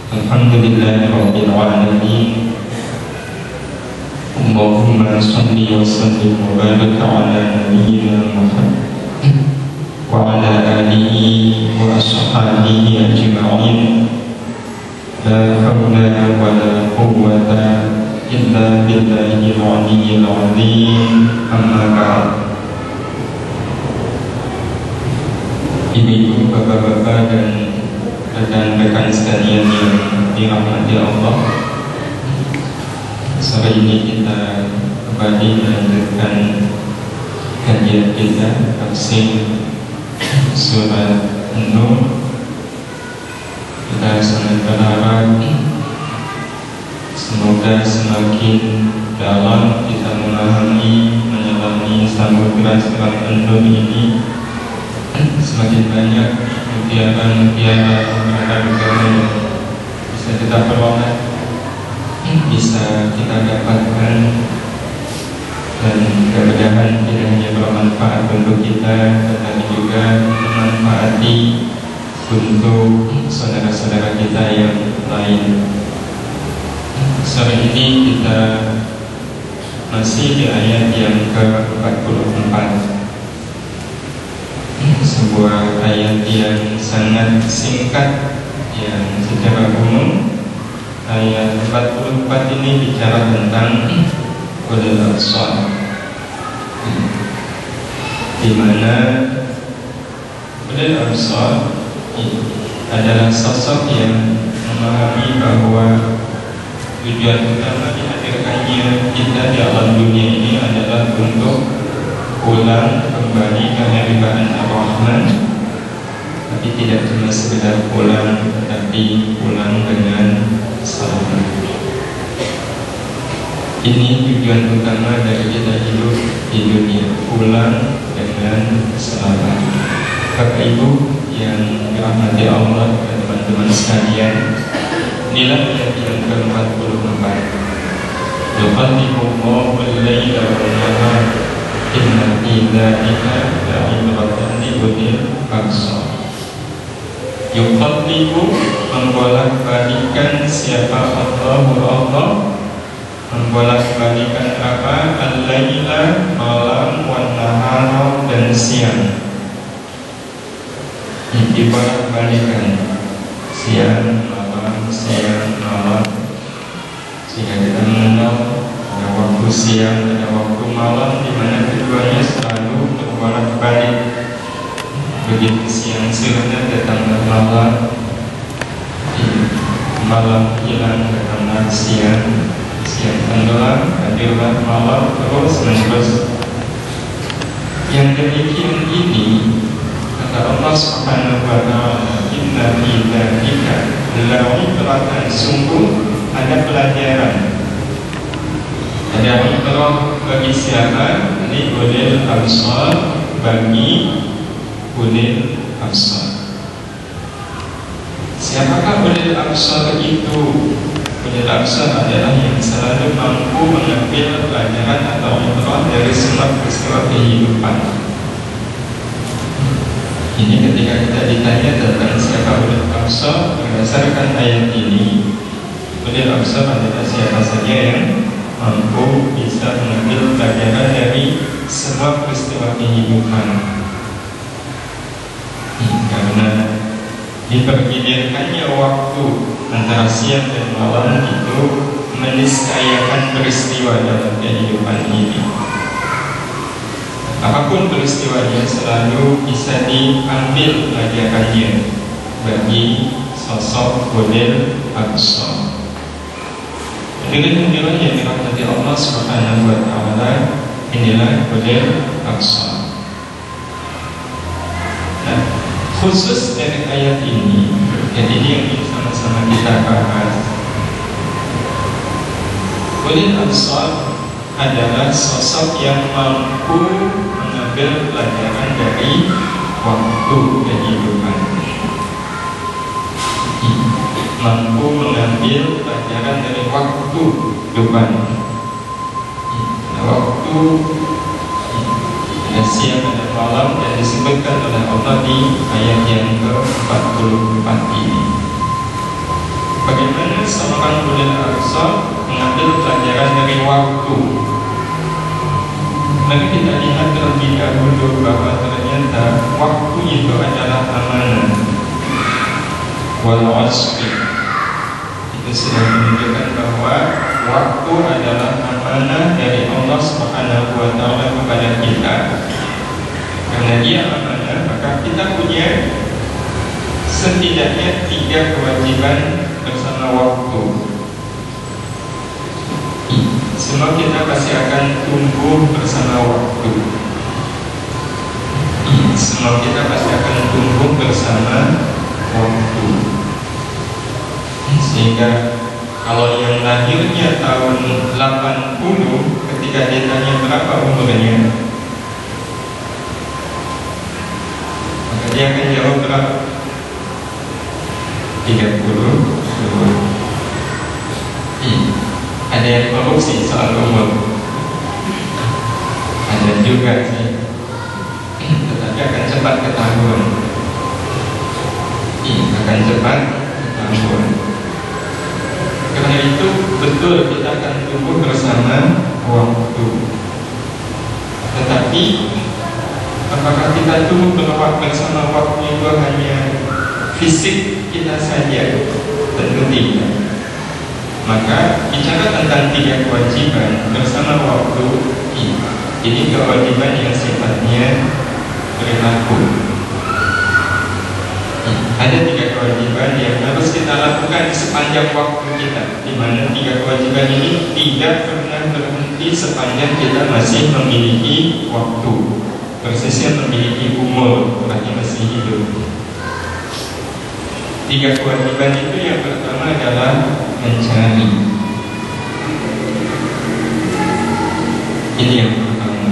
Alhamdulillahirabbil alamin. Allahumma shalli wa sallim wa barik ala nabiyyina Muhammad wa ala alihi wa ashabihi ajma'in. La hawla wa la quwwata illa billahil aliyyil azim. Amma ba'd. Ibu-ibu, bapak-bapak dan rekan-rekan sekalian yang dirahmati Allah, sore ini kita kembali melanjutkan kajian kita tafsir surat An-Nur. Kita sangat berharap semoga semakin dalam kita memahami, menyelami samudra surat An-Nur ini, semakin banyak mutiara-mutiara agama yang bisa kita peroleh, bisa kita dapatkan, dan mudah-mudahan tidak hanya bermanfaat untuk kita, tetapi juga bermanfaati untuk saudara-saudara kita yang lain. Sore ini kita masih di ayat yang ke-44, sebuah ayat yang sangat singkat, yang secara umum ayat 44 ini bicara tentang ulul absar, di mana ulul absar adalah sosok yang memahami bahwa tujuan utama dihadirkannya kita di alam dunia ini adalah untuk pulang kembali ke hadirat Ar-Rahman, tapi tidak cuma sekedar pulang, tetapi pulang dengan selamat. Ini tujuan utama dari kita hidup di dunia, pulang dengan selamat. Bapak Ibu yang dirahmati Allah dan teman-teman sekalian, inilah ayat yang ke-44. Yuqallibullahu al-laila wan-nahar inna fi dzalika la'ibratan liulil absar. Yuqallibu, membolak-balikan siapa Allah, membolak-balikan apa? Al-laila, malam, wan-nahara, dan siang. Dibolak-balikan siang, malam, sehingga kita mengenal ada waktu siang, ada waktu malam, di mana keduanya selalu berbolak-balik. Begitu siang sirna datanglah malam, malam hilang datanglah siang, siang tenggelam hadirlah malam, terus menerus. Yang demikian ini kata Allah Subhanahu wa Ta'ala, inna fi dzalika la'ibratan, sungguh ada pelajaran, ada ibrah bagi siapa? Ini ulil absar, bagi ulil absar. Siapakah ulil absar itu? Ulil absar adalah yang selalu mampu mengambil pelajaran atau ibrah dari semua peristiwa kehidupan. Ini ketika kita ditanya tentang siapa ulil absar, berdasarkan ayat ini, ulil absar adalah siapa saja yang mampu bisa mengambil pelajaran dari semua peristiwa kehidupan. Karena dipergilirkannya waktu antara siang dan malam itu meniscayakan peristiwa dalam kehidupan ini. Apapun peristiwanya selalu bisa diambil pelajarannya bagi sosok ulil absar. Hadirin-hadirin yang dirahmati Allah Subhanahu wa Ta'ala, inilah ulil absar. Nah, khusus dari ayat ini, jadi ini yang sama-sama kita bahas. Ulil absar adalah sosok yang mampu mengambil pelajaran dari waktu kehidupan, mampu mengambil pelajaran dari waktu kehidupan. Waktu ada siang ada malam, dan disebutkan oleh Allah di ayat yang ke-44 ini. bagaimana seorang ulil absar mengambil pelajaran dari waktu. Mari kita lihat terlebih dahulu bahwa ternyata waktu itu adalah amanah. Wal asri, itu sudah menunjukkan bahwa waktu adalah amanah dari Allah Subhanahu wa Ta'ala kepada kita. Karena dia amanah, maka kita punya setidaknya 3 kewajiban bersama waktu. Semua kita pasti akan tumbuh bersama waktu. Semua kita pasti akan tumbuh bersama waktu. Sehingga kalau yang lahirnya tahun 80, ketika ditanya berapa umurnya, maka dia akan jawab berapa? 30. Ada yang korupsi soal umur, ada juga sih, tetapi akan cepat ketahuan. Akan cepat ketahuan. Karena itu betul kita akan tumbuh bersama waktu. Tetapi apakah kita tumbuh bersama waktu itu hanya fisik kita saja? Tentu tidak. Maka bicara tentang 3 kewajiban bersama waktu, ini kewajiban yang sifatnya perilaku. Ada 3 kewajiban yang harus kita lakukan sepanjang waktu kita, di mana 3 kewajiban ini tidak pernah berhenti sepanjang kita masih memiliki waktu, persisnya memiliki umur, berarti masih hidup. 3 kewajiban itu yang pertama adalah mencari. Ini yang pertama,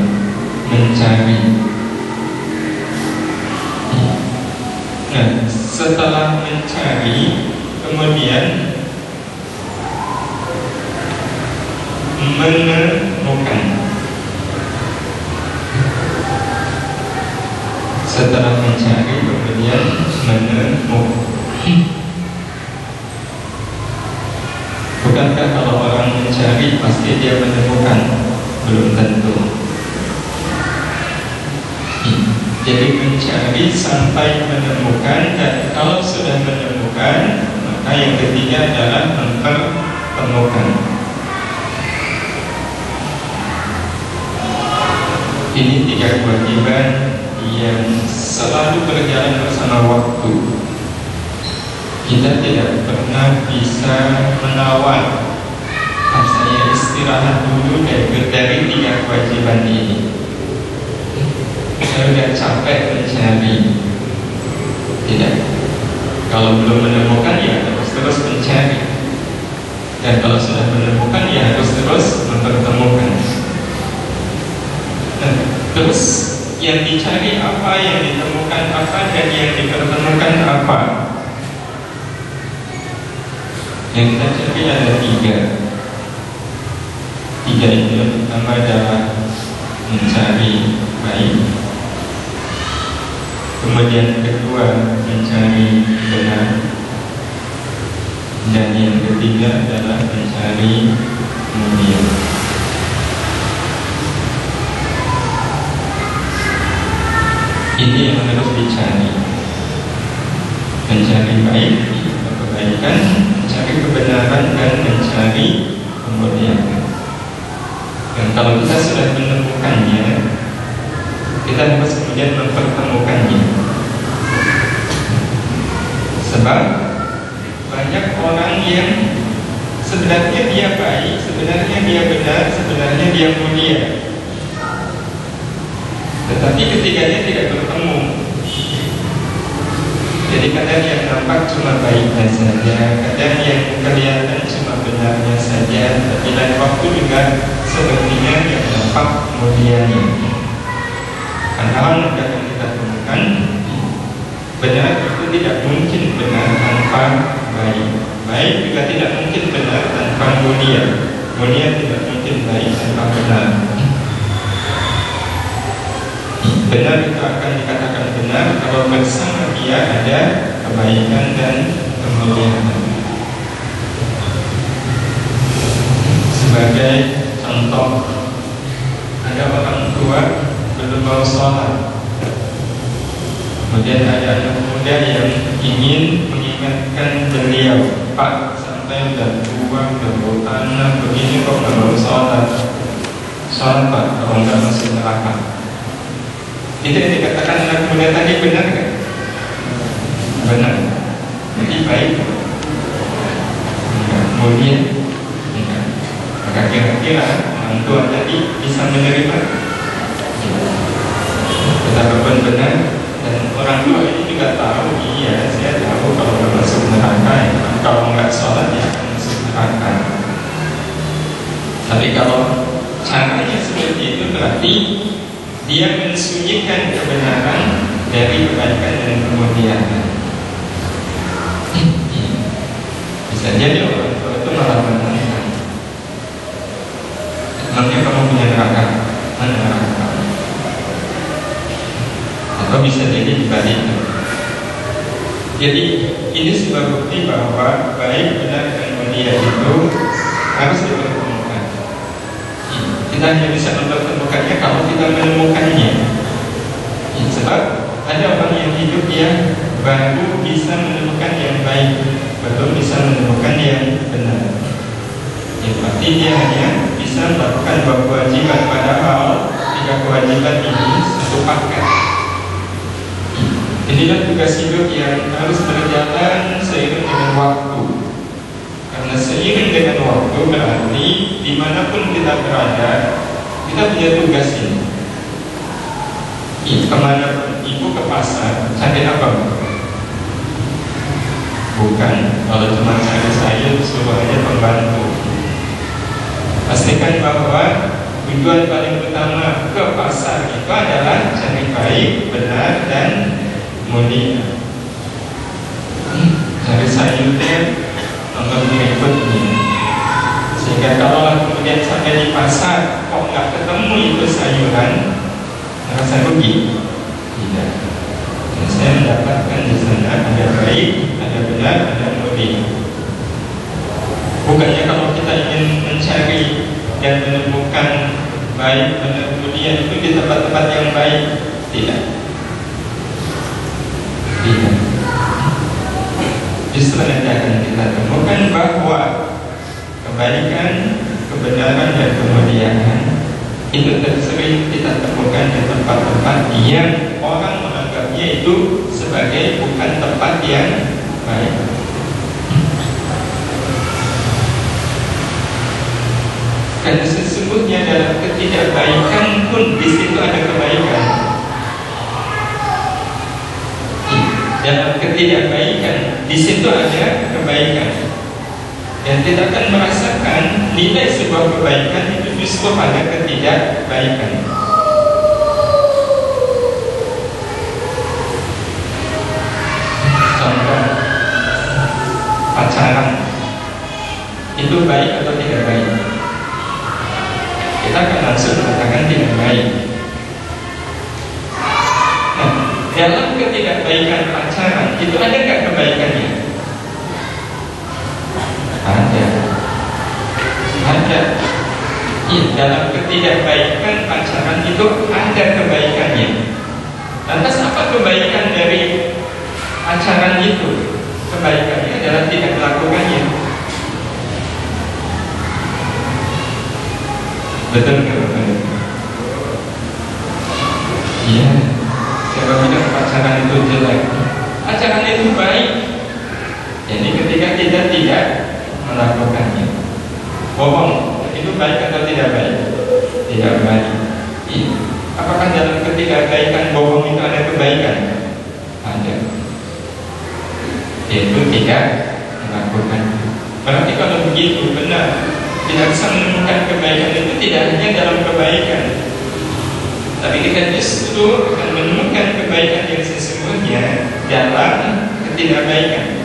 mencari. Nah, setelah mencari, kemudian menemukan. Setelah mencari, kemudian menemukan. Bukankah kalau orang mencari pasti dia menemukan? Belum tentu. Jadi mencari sampai menemukan, dan kalau sudah menemukan, maka yang ketiga adalah mempertemukan. Ini 3 kewajiban yang selalu berjalan bersama waktu. Kita tidak pernah bisa menawar, saya istirahat dulu dari 3 kewajiban ini. Saya sudah capek mencari. Tidak. Kalau belum menemukan, ya harus terus mencari. Dan kalau sudah menemukan, ya harus terus mempertemukan. Nah, terus yang dicari apa, yang ditemukan apa, dan yang dipertemukan apa? Yang kita cari ada 3. 3 itu yang pertama adalah mencari baik, kemudian kedua mencari benar, dan yang ketiga adalah mencari mulia. Ini yang harus dicari. Mencari baik, kebaikan, mencari kebenaran, dan mencari kemuliaan. Dan kalau kita sudah menemukannya, kita harus kemudian mempertemukannya. Sebab banyak orang yang sebenarnya dia baik, sebenarnya dia benar, sebenarnya dia mulia, tetapi ketiganya tidak bertemu. Jadi kadang yang nampak cuma baiknya saja, kadang yang kelihatan cuma benarnya saja, tapi lain waktu juga sepertinya yang nampak mulianya. Padahal yang akan kita temukan, benar itu tidak mungkin benar tanpa baik, baik juga tidak mungkin benar tanpa mulia, mulia tidak mungkin baik tanpa benar. Benar itu akan dikatakan benar kalau bersama dia ada kebaikan dan kemuliaan. Sebagai contoh, ada orang tua belum mau sholat, kemudian ada anak muda yang ingin mengingatkan beliau, Pak, sampai udah tua, udah beranak begini kok nggak mau sholat. Sholat Pak, kalau nggak masuk neraka. Itu yang dikatakan anak muda tadi benar nggak? Benar. Jadi baik. Kemudian, maka kira-kira orang tua tadi bisa menerima. Betapapun benar, dan orang tua ini juga tahu, iya saya tahu kalau nggak masuk neraka, ya. Kalau nggak sholat ya akan masuk neraka. Tapi kalau caranya seperti itu berarti dia mensembunyikan kebenaran dari kebaikan dan kemuliaan. Bisa jadi orang tua itu malah menentang. Emangnya kamu punya neraka? Mana neraka kamu? Atau bisa jadi dibalik. Jadi ini sebuah bukti bahwa baik, benar, dan mulia itu harus dipertemukan. Kita hanya bisa mempertemukannya kalau kita menemukannya. Sebab ada orang yang hidup yang baru bisa menemukan yang baik, belum bisa menemukan yang benar. Yang pasti dia hanya bisa melakukan dua kewajiban, padahal tiga kewajiban ini satu paket. Inilah tugas hidup yang harus berjalan seiring dengan waktu. Karena seiring dengan waktu berarti dimanapun kita berada, kita punya tugas ini. Kemana ibu ke pasar, cari apa? Bukan, kalau cuma cari sayur, suruh aja pembantu. Pastikan bahwa tujuan paling utama ke pasar itu adalah cari baik, benar, dan mulia. Cari sayurnya nomor berikutnya. Sehingga kalau kemudian sampai di pasar kok nggak ketemu itu sayuran, merasa rugi. Tidak. Dan saya mendapatkan di sana ada baik, ada benar, ada mulia. Bukannya kalau kita ingin mencari dan menemukan baik, benar, mulia itu di tempat-tempat yang baik. Tidak. Tidak. Justru nanti akan kita temukan bahwa kebaikan, kebenaran, dan kemuliaan itu sering kita temukan di tempat-tempat yang orang menganggapnya itu sebagai bukan tempat yang baik. Dan sesungguhnya dalam ketidakbaikan pun di situ ada kebaikan. Dalam ketidakbaikan di situ ada kebaikan. Dan tidak akan merasakan nilai sebuah kebaikan itu justru pada ketidakbaikan. Contoh, pacaran itu baik atau tidak baik? Kita akan langsung mengatakan tidak baik. Nah, dalam ketidakbaikan pacaran itu ada nggak kebaikannya? Ada. Ya, dalam ketidakbaikan pacaran itu ada kebaikannya. Lantas apa kebaikan dari pacaran itu? Kebaikannya adalah tidak melakukannya. Betul nggak? Iya. Siapa bilang pacaran itu jelek? Pacaran itu baik. Jadi ketika kita tidak melakukannya, bohong itu baik atau tidak baik? Tidak baik. Iya. Apakah dalam ketidakbaikan bohong itu ada kebaikan? Ada. Itu tidak melakukannya. Berarti kalau begitu benar, tidak bisa menemukan kebaikan itu tidak hanya dalam kebaikan, tapi kita justru akan menemukan kebaikan yang sesungguhnya dalam ketidakbaikan.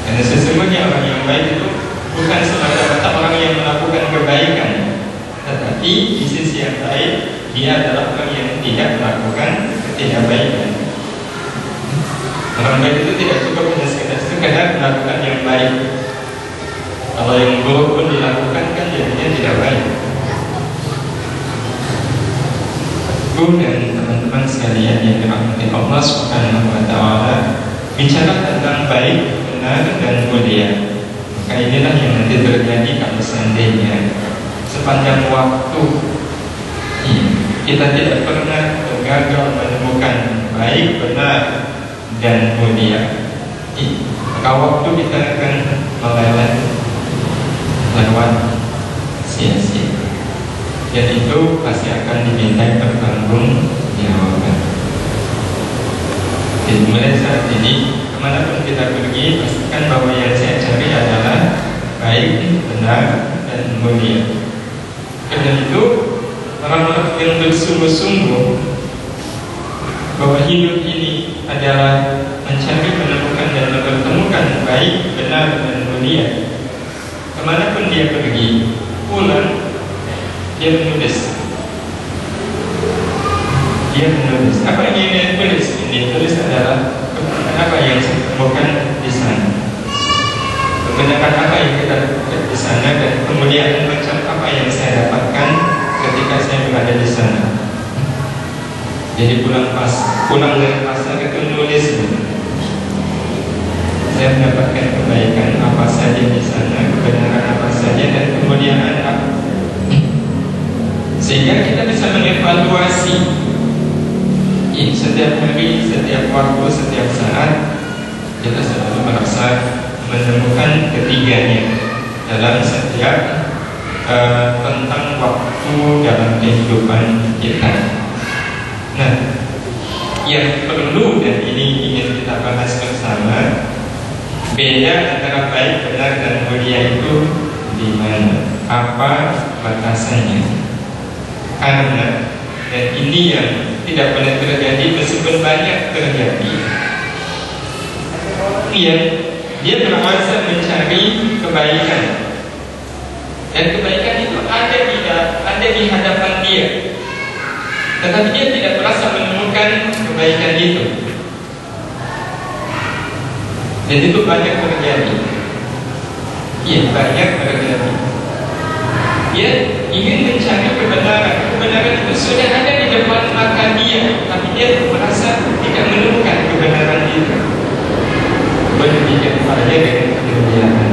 Karena sesungguhnya orang yang baik itu bukan semata-mata orang yang melakukan kebaikan, tetapi di sisi yang lain dia adalah orang yang tidak melakukan ketidakbaikan. Orang baik itu tidak cukup hanya sekedar melakukan yang baik. Kalau Kalau yang buruk pun dilakukan kan jadinya tidak baik. Bu dan teman-teman sekalian yang dirahmati Allah Subhanahu wa Ta'ala, bicara tentang baik, benar, dan mulia, maka inilah yang nanti terjadi kalau seandainya sepanjang waktu kita tidak pernah gagal menemukan baik, benar, dan mulia, maka waktu kita akan melewat lewat sia-sia. Dan itu pasti akan diminta pertanggung jawaban. Jadi mulai saat ini, kemanapun kita pergi, pastikan bahwa yang saya cari adalah baik, benar, dan mulia. Karena itu, orang-orang yang bersungguh-sungguh bahwa hidup ini adalah mencari, menemukan, dan mempertemukan baik, benar, dan mulia. Kemanapun dia pergi, pulang, dia menulis. Apa yang dia tulis? Ini tulis adalah apa yang saya temukan di sana, kebenaran apa yang kita dapatkan di sana, dan kemudian macam apa yang saya dapatkan ketika saya berada di sana. Jadi pulang dari pasar itu nulis, saya mendapatkan kebaikan apa saja di sana, kebenaran apa saja, dan kemudian apa. Sehingga kita bisa mengevaluasi setiap hari, setiap waktu, setiap saat. Kita selalu merasa menemukan ketiganya dalam setiap tentang waktu dalam kehidupan kita. Nah, yang perlu dan ini ingin kita bahas bersama, beda antara baik, benar, dan mulia itu di mana? Apa batasannya? Karena dan ini yang tidak boleh terjadi meskipun banyak terjadi. Dia berasa mencari kebaikan, dan kebaikan itu ada di hadapan dia, tetapi dia tidak merasa menemukan kebaikan itu. Dan itu banyak terjadi. Banyak terjadi. Dia ingin mencari kebenaran. Kebenaran itu sudah ada di depan mata dia, tapi dia merasa tidak menemukan kebenaran itu. Demikian saja dengan kemuliaan.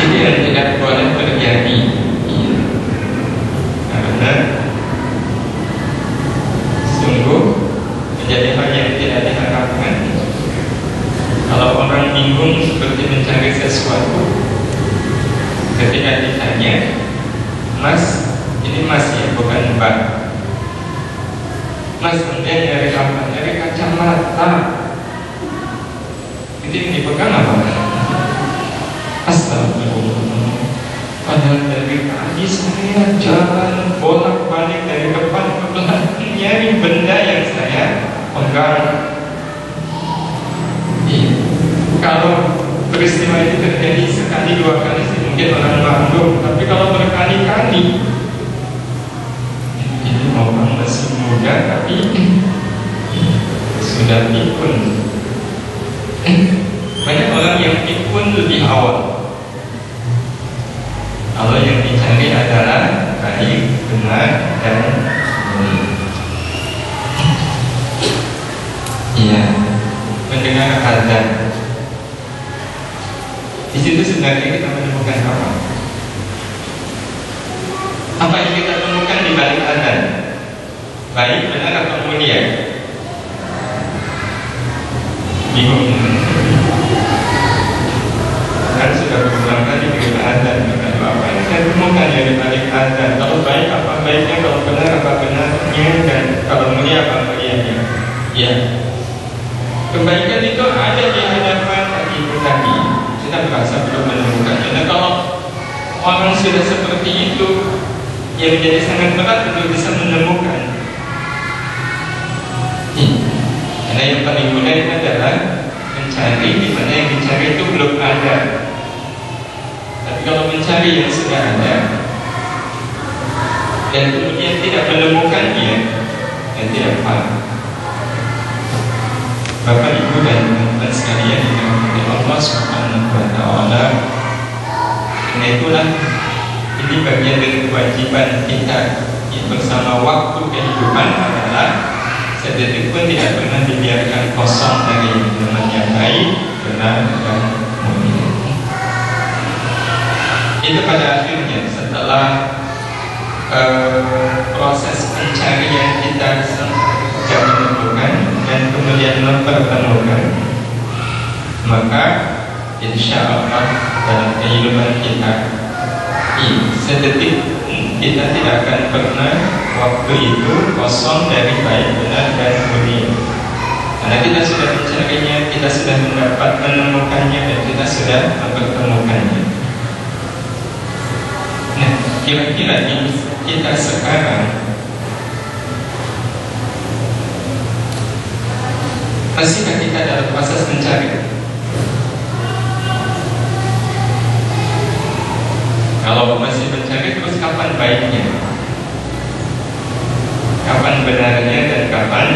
Itu yang tidak boleh terjadi. Karena sungguh menjadi hal yang tidak diharapkan. Kalau orang bingung seperti mencari sesuatu, ketika ditanya, Mas, ini Mas ya, bukan Mbak. Mas, kemudian nyari apa? Nyari kacamata. Itu yang dipegang apa? Astagfirullah. Padahal dari tadi saya jalan bolak-balik dari depan ke belakang nyari benda yang saya pegang. Kalau peristiwa itu terjadi sekali dua kali sih mungkin orang maklum, tapi kalau berkali-kali, ini orang masih muda tapi sudah pikun. Banyak orang yang pikun lebih awal. Kalau yang dicari adalah baik, benar, dan mendengar azan. Di situ sebenarnya kita menemukan apa? Apa yang kita temukan di balik azan? Baik, benar, atau mulia? Bingung. Kan sudah berulang kali begitu azan. Apa yang saya temukan dari balik azan? Kalau baik apa baiknya? Kalau benar apa benarnya? Dan kalau mulia apa mulianya? Kebaikan itu ada di hadapan kita tadi. Kita merasa belum menemukannya. Dan kalau orang sudah seperti itu, yang menjadi sangat berat untuk bisa menemukan. Karena yang paling mudah adalah mencari di mana yang dicari itu belum ada. Tapi kalau mencari yang sudah ada dan kemudian tidak menemukannya, dan tidak paham. Bapak, Ibu, dan teman-teman sekalian yang dirahmati Allah Subhanahu wa Ta'ala. Karena itulah ini bagian dari kewajiban kita bersama waktu kehidupan adalah sedetik pun tidak pernah dibiarkan kosong dari namanya baik, benar, dan mulia. Itu pada akhirnya setelah proses pencarian kita tidak menemukan dan kemudian mempertemukan, maka insya Allah dalam kehidupan kita sedetik kita tidak akan pernah waktu itu kosong dari baik, benar, dan mulia. Karena kita sudah mencarinya, kita sudah mendapat menemukannya, dan kita sudah mempertemukannya. Nah, kira-kira kita sekarang masihkah kita dalam proses mencari? Kalau masih mencari, terus kapan baiknya? Kapan benarnya dan kapan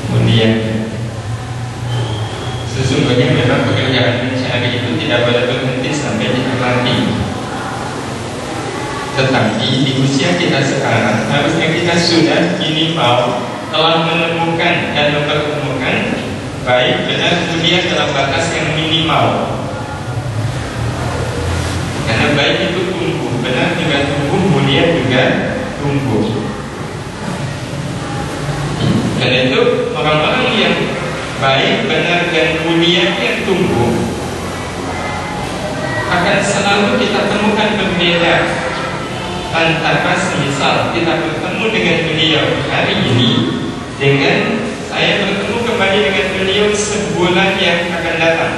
mulianya? Sesungguhnya memang pekerjaan mencari itu tidak boleh berhenti sampai kita mati. Tetapi di usia kita sekarang harusnya kita sudah minimal telah menemukan dan mempertemukan baik, benar, mulia dalam batas yang minimal. Karena baik itu tumbuh, benar juga tumbuh, mulia juga tumbuh. Dan itu orang-orang yang baik, benar, dan mulia yang tumbuh akan selalu kita temukan berbeda. Antara semisal kita bertemu dengan beliau hari ini dengan saya bertemu kembali dengan beliau sebulan yang akan datang.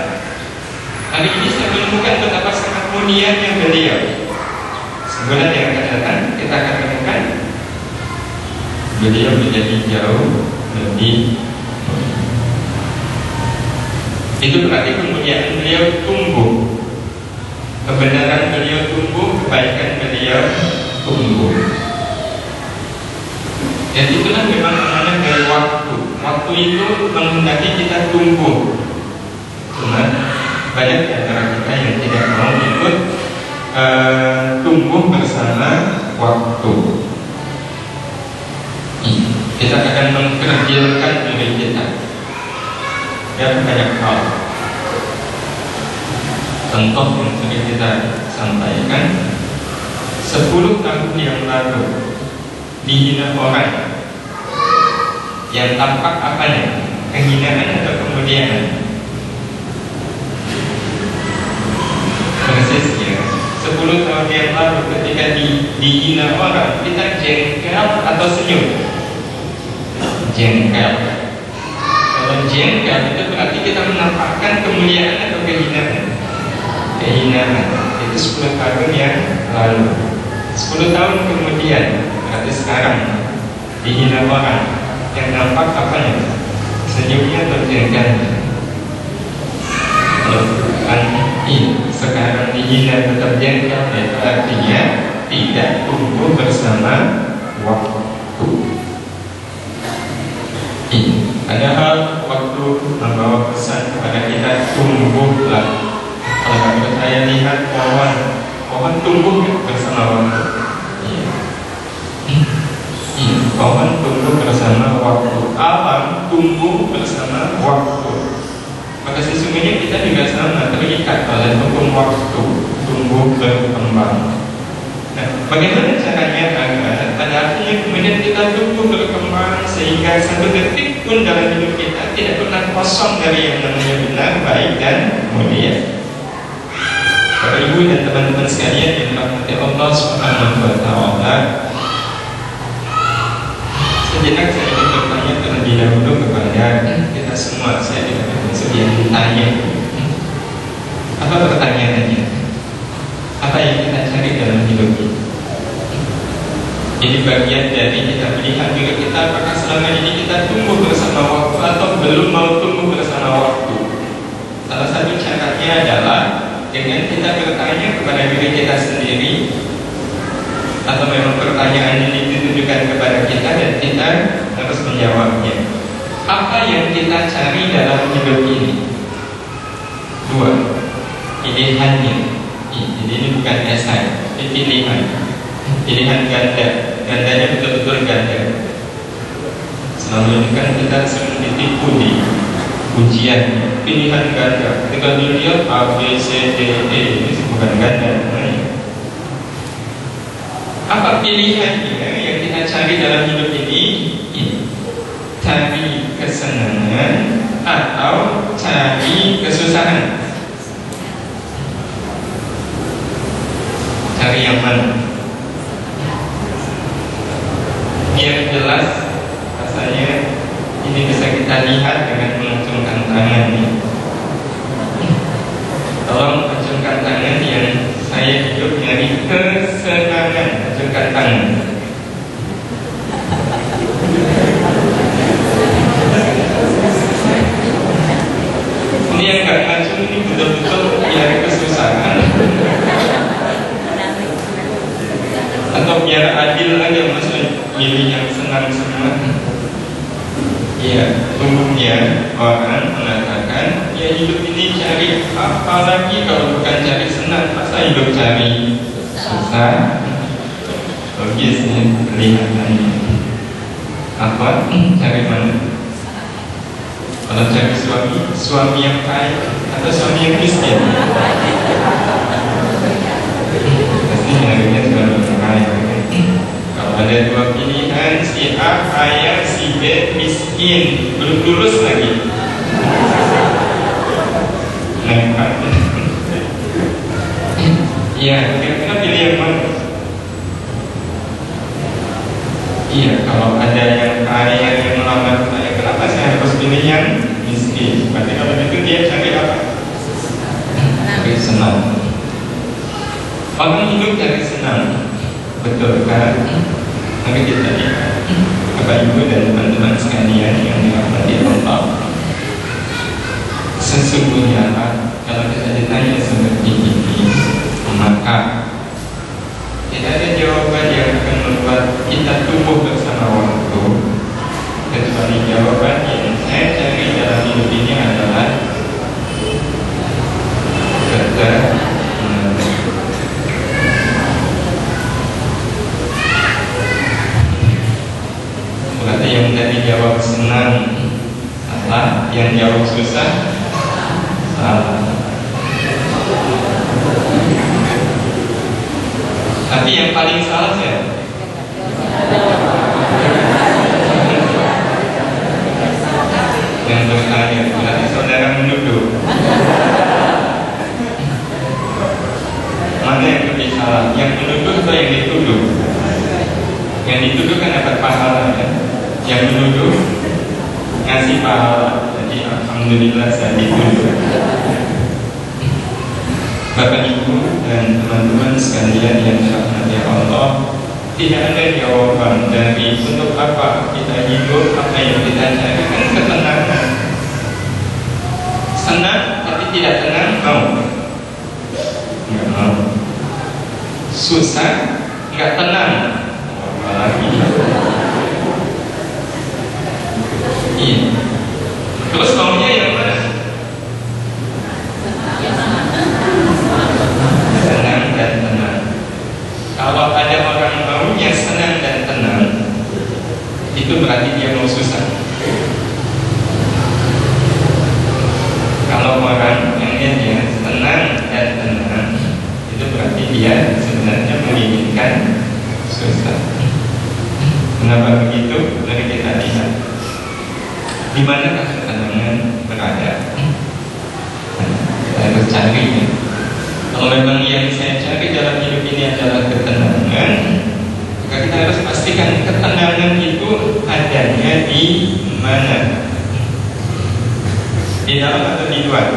Hari ini saya menemukan betapa sangat mulianya beliau. Sebulan yang akan datang kita akan temukan beliau menjadi jauh lebih mulia. Itu berarti kemuliaan beliau tumbuh, kebenaran beliau tumbuh, kebaikan beliau tumbuh. Dan itulah memang namanya dari waktu. Waktu itu menghendaki kita tumbuh. Cuma banyak di antara kita yang tidak mau ikut tumbuh bersama waktu. Kita akan mengkerdilkan diri kita. Dan banyak hal. Contoh yang sering kita sampaikan, 10 tahun yang lalu dihina orang yang tampak apanya? Kehinaan atau kemuliaan? Persisnya 10 tahun yang lalu ketika dihina orang, kita jengkel atau senyum? Jengkel. Kalau jengkel itu berarti kita menampakkan kemuliaan atau kehinaan? Kehinaan. Itu 10 tahun yang lalu. 10 tahun kemudian, berarti sekarang dihina orang, yang nampak apanya? Senyumnya atau jengkelnya? Sekarang dihina tetap jengkel, itu artinya tidak tumbuh bersama waktu. Padahal waktu membawa pesan kepada kita, tumbuhlah. Kalau saya lihat pohon tumbuh bersama waktu. Pohon tumbuh bersama waktu. Alam tumbuh bersama waktu. Maka sesungguhnya kita juga sama, terikat oleh hukum waktu, tumbuh berkembang. Nah, bagaimana caranya agar pada akhirnya kemudian kita tumbuh berkembang sehingga satu detik pun dalam hidup kita tidak pernah kosong dari yang namanya benar, baik, dan mulia. Bapak Ibu dan teman-teman sekalian yang dirahmati Allah Subhanahu wa Ta'ala, sejenak saya ingin bertanya terlebih dahulu kepada kita semua. Saya tidak bermaksud yang ditanya. Apa pertanyaannya? Apa yang kita cari dalam hidup ini? Ini bagian dari kita melihat juga kita apakah selama ini kita tumbuh bersama waktu atau belum mau tumbuh bersama waktu. Salah satu caranya adalah dengan kita bertanya kepada diri kita sendiri, atau memang pertanyaan ini ditujukan kepada kita dan kita harus menjawabnya. Apa yang kita cari dalam hidup ini? dua pilihannya. Jadi ini bukan esai, ini pilihan ganda. Gandanya betul-betul ganda. Selama ini kan kita sering ditipu di ujian pilihan ganda. Ketika dilihat A, B, C, D, E, ini bukan ganda. Apa pilihannya yang kita cari dalam hidup ini? Cari kesenangan atau cari kesusahan? Cari yang mana? Biar jelas rasanya ini bisa kita lihat dengan mengacungkan tangan nih. Tolong acungkan tangan yang saya hidup nyari kesenangan. Acungkan tangan. Ini yang gak ngacung ini betul-betul nyari kesusahan. Atau biar adil aja, maksudnya milih yang senang semua. Ya, umumnya orang mengatakan ya hidup ini cari apa lagi kalau bukan cari senang. Masa hidup cari susah? Logis ya, kelihatannya. Apa? Cari mana? Kalau cari suami yang kaya atau suami yang miskin? Pasti nyarinya suami yang kaya. Kalau ada dua pilihan, si A kaya, si B miskin, belum lulus lagi. Nekat. Iya, kira-kira pilih yang mana? Iya, kalau ada yang kaya yang melamar saya, kenapa saya harus pilih yang miskin? Berarti kalau itu dia cari apa? Cari senang. Orang hidup cari senang, betul kan? Mari kita lihat, Bapak Ibu dan teman-teman sekalian yang dirahmati Allah. Sesungguhnya kalau kita ditanya seperti ini, maka tidak ada jawaban yang akan membuat kita tumbuh bersama waktu, kecuali jawaban yang saya cari dalam hidup ini adalah berarti yang tadi jawab senang salah, yang jawab susah salah. Tapi yang paling salah siapa? Yang bertanya, berarti saudara menuduh. Mana yang lebih salah? Yang menuduh atau yang dituduh? Yang dituduh kan dapat pahala ya? Yang menuduh ngasih pahala. Jadi alhamdulillah saya dituduh. Bapak Ibu dan teman-teman sekalian yang dirahmati Allah, tidak ada jawaban dari untuk apa kita hidup, apa yang kita cari kan ketenangan. Senang tapi tidak tenang, mau? Nggak mau. Susah, nggak tenang, apalagi. Iya. Terus maunya yang mana? Senang dan tenang. Kalau ada orang maunya senang dan tenang, itu berarti dia mau susah. Kalau orang yang dia senang dan tenang, itu berarti dia sebenarnya menginginkan susah. Kenapa begitu? Mari kita lihat di manakah ketenangan berada. Kita harus cari. Kalau memang yang saya cari dalam hidup ini adalah ketenangan, maka kita harus pastikan ketenangan itu adanya di mana? Di dalam atau di luar?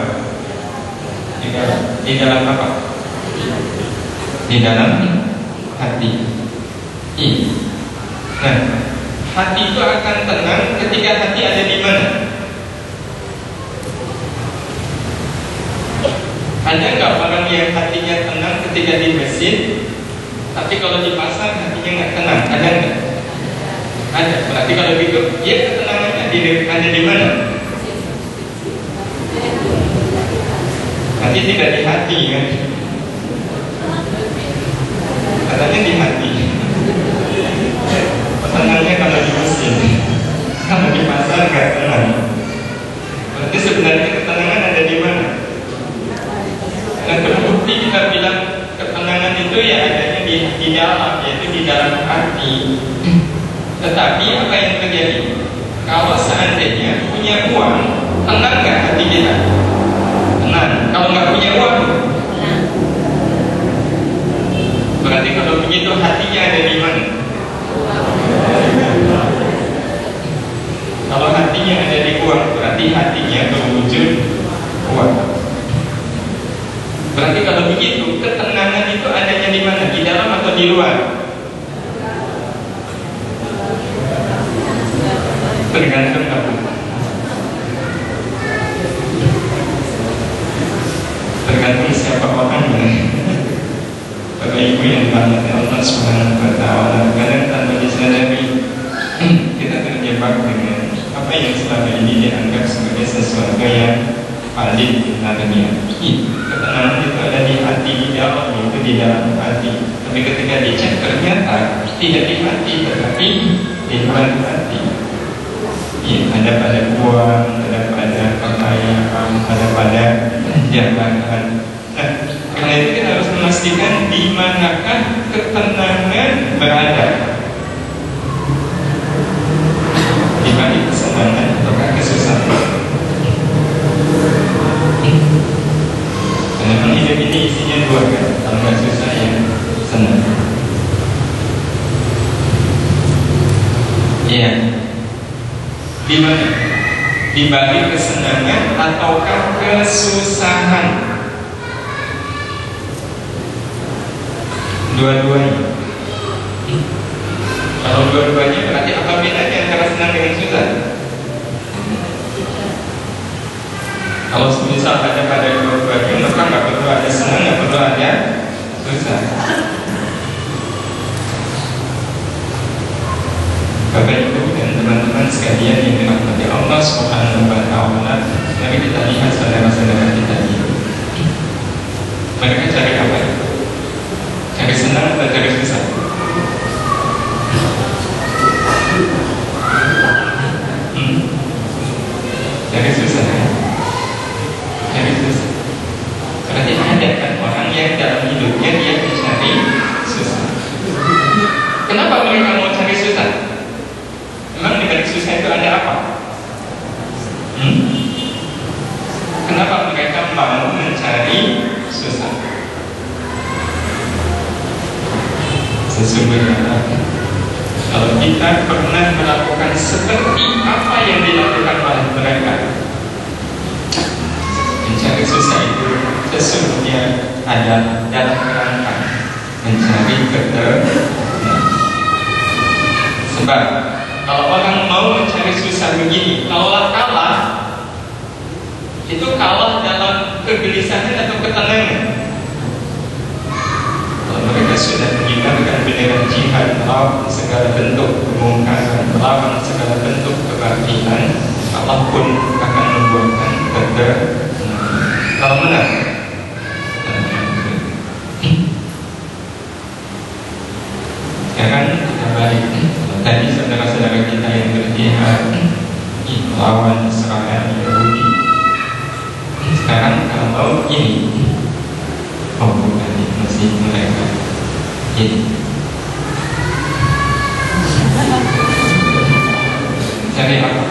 Di dalam apa? Di dalam hati. Nah, hati itu akan tenang ketika hati ada di mana? Ada nggak orang yang hatinya tenang ketika di mesin, tapi kalau di pasar hatinya nggak tenang? Ada nggak? Ada. Berarti kalau gitu, dia ketenangannya ada di mana? berarti tidak di hati kan? Katanya di hati. Tenangnya kalau di mesin, kalau di pasar gak tenang. Berarti sebenarnya ketenangan ada di mana? Dan terbukti kita bilang ketenangan itu ya adanya di dalam, yaitu di dalam hati. Tetapi apa yang terjadi? Kalau seandainya punya uang, tenang nggak hati kita? Tenang. Kalau nggak punya uang, berarti kalau begitu hatinya ada di mana? Kalau hatinya ada di uang, berarti hatinya berwujud uang. Berarti kalau begitu, ketenangan itu adanya di mana? Di dalam atau di luar? Tergantung apa? Tergantung siapa orangnya. Bapak Ibu yang dirahmati Allah Subhanahu wa Ta'ala, kadang tanpa disadari kita terjebak dengan apa yang selama ini dianggap sebagai sesuatu yang paling sebenarnya. Ketenangan itu ada di hati, di dalam, itu di dalam hati. Tapi ketika dicek ternyata tidak di hati, tetapi di luar hati. Ada pada uang, ada pada kekayaan, ada pada jabatan. Nah, karena itu kita harus memastikan di manakah ketenangan berada. Di mana kesenangan ataukah kesusahan? Karena memang hidup ini isinya dua kan, kalau nggak susah ya senang. Iya. Di mana? Di balik kesenangan ataukah kesusahan? Dua-duanya. Kalau dua-duanya berarti apa bedanya antara senang dengan susah? Kalau misal ada pada dua-duanya, maka nggak perlu ada senang, nggak perlu ada susah. Bapak Ibu dan teman-teman sekalian yang dirahmati Allah Subhanahu wa Ta'ala, mari kita lihat saudara-saudara kita ini. Mereka cari apa? Cari senang atau cari susah? Cari susah ya? Cari susah. Berarti ada kan orang yang dalam hidupnya dia mencari susah. Kenapa mereka mau cari susah? Memang di balik susah itu ada apa? Kenapa mereka mau mencari susah? Sesungguhnya kalau kita pernah melakukan seperti apa yang dilakukan oleh mereka, mencari susah itu sesungguhnya ada dalam kerangka mencari ketenangan. Sebab kalau orang mau mencari susah begini, kalaulah kalah, itu kalah dalam kegelisahan atau ketenangan. Kalau mereka sudah mengibarkan bendera jihad, melawan segala bentuk kemungkaran, melawan segala bentuk kebatilan, Allah pun akan membuatkan ketenangan. Kalau menang, sekarang kita balik. Tadi saudara-saudara kita yang berjihad melawan Israel Yahudi, sekarang kalau ini, oh bukan, masih mereka ini cari apa?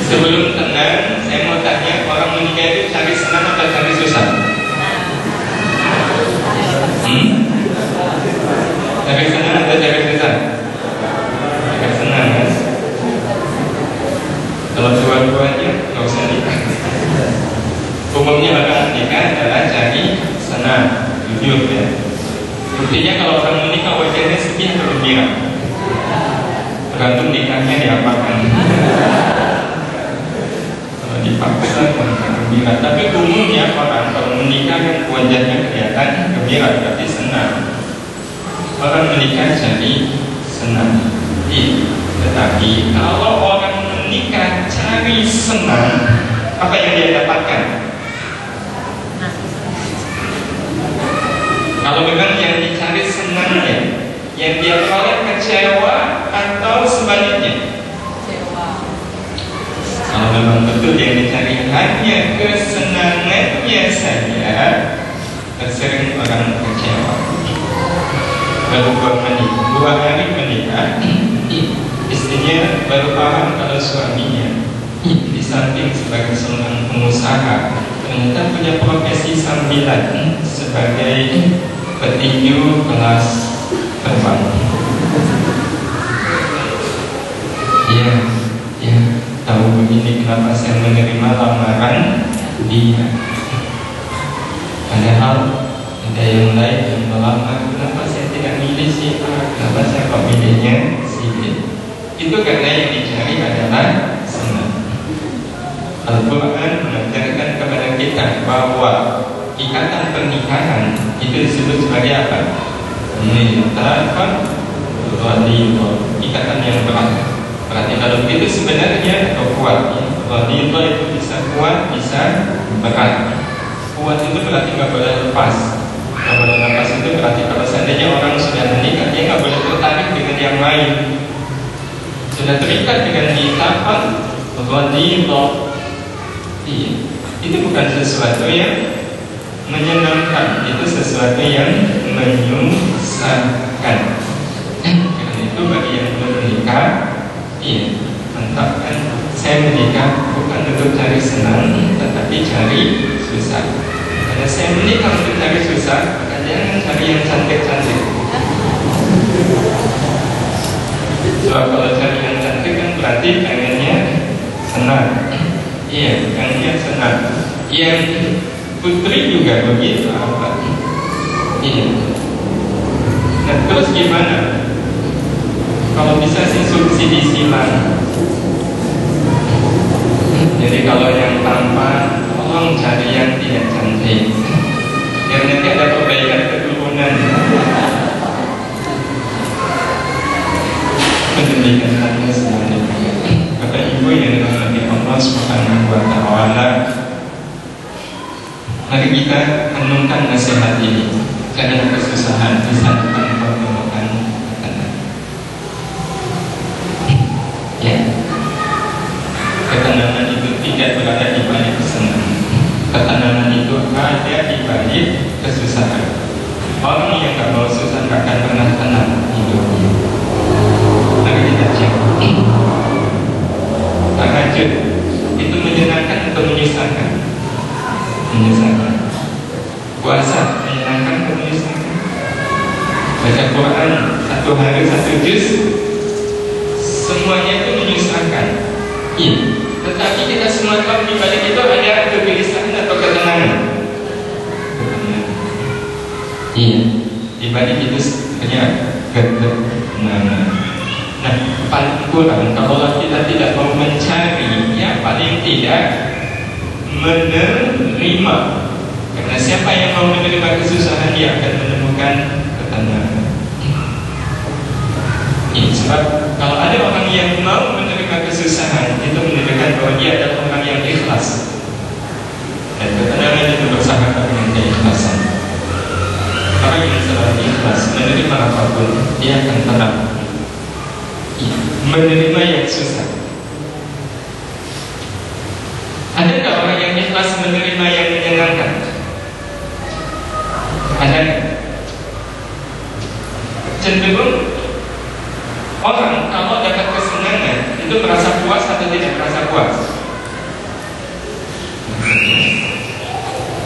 Sebelum tenang, saya mau tanya, orang menikah itu cari senang atau cari susah? Cari senang atau cari susah? Cari senang kan? Kalau dua-duanya nggak usah nikah. Umumnya orang nikah adalah cari senang, jujur ya. Buktinya kalau orang menikah wajahnya sedih atau gembira? Tergantung nikahnya diapakan. Dipaksa gembira, tapi umumnya orang kalau menikah kan wajahnya kelihatan gembira, berarti senang. Orang menikah jadi senang. Tetapi kalau orang menikah cari senang, apa yang dia dapatkan? Kalau memang yang dicari senangnya, yang dia peroleh kecewa atau sebaliknya? Kalau memang betul yang dicari hanya kesenangannya saja, sering orang kecewa. Baru 2 hari menikah, istrinya baru paham kalau suaminya di samping sebagai seorang pengusaha ternyata punya profesi sambilan sebagai petinju kelas terbang. Ya, tahu begini kenapa saya menerima lamaran dia. Padahal ada yang lain yang melamar, kenapa saya tidak milih si A, kenapa saya kok milihnya si B? Itu karena yang dicari adalah senang. Al-Quran mengajarkan kepada kita bahwa ikatan pernikahan itu disebut sebagai apa? Ikatan yang berat. Berarti kalau itu sebenarnya kuat. Radiyallahu itu bisa kuat, bisa berat. Kuat itu berarti nggak boleh lepas. Nggak boleh lepas itu berarti kalau seandainya orang sudah menikah, dia nggak boleh tertarik dengan yang lain. Sudah terikat dengan ikatan radiyallahu. Itu bukan sesuatu yang menyenangkan, itu sesuatu yang menyusahkan. Karena itu bagi yang belum menikah, mantapkan. Saya menikah bukan untuk cari senang, tetapi cari susah. Karena saya menikah untuk cari susah, maka jangan cari yang cantik-cantik. Sebab kalau cari yang cantik kan berarti pengennya senang. Pengennya senang. Yang putri juga begitu. Nah terus gimana? Kalau bisa sih subsidi silang. Jadi kalau yang tampan, tolong cari yang tidak cantik. Biar nanti ada perbaikan keturunan. Demikian saja semuanya. Bapak Ibu yang dirahmati Allah Subhanahu wa Ta'ala, mari kita renungkan nasihat ini. Karena kesusahan di saat engkau menemukan ketenangan. Ketenangan itu tidak berada di balik kesenangan. Ketenangan itu ada di balik kesusahan. Orang yang tak mau susah tak akan pernah tenang hidupnya. Mari kita cek. Tahajud itu menyenangkan atau menyusahkan? Menyusahkan. Puasa menyenangkan atau menyusahkan? Baca Quran 1 hari 1 juz, semuanya itu menyusahkan. Tetapi kita semua tahu di balik itu ada kegelisahan atau ketenangan. Di balik itu sebenarnya ketenangan. Nah, paling kurang kalau kita tidak mau mencari, ya paling tidak menerima. Karena siapa yang mau menerima kesusahan, dia akan menemukan ketenangan. Sebab kalau ada orang yang mau menerima kesusahan, itu menunjukkan bahwa dia adalah orang yang ikhlas. Dan ketenangan itu bersahabat dengan keikhlasan. Orang yang selalu ikhlas menerima apapun, dia akan tenang. Menerima yang susah. Adakah orang yang ikhlas menerima yang menyenangkan? Ada. Cenderung orang kalau dapat kesenangan itu merasa puas atau tidak merasa puas?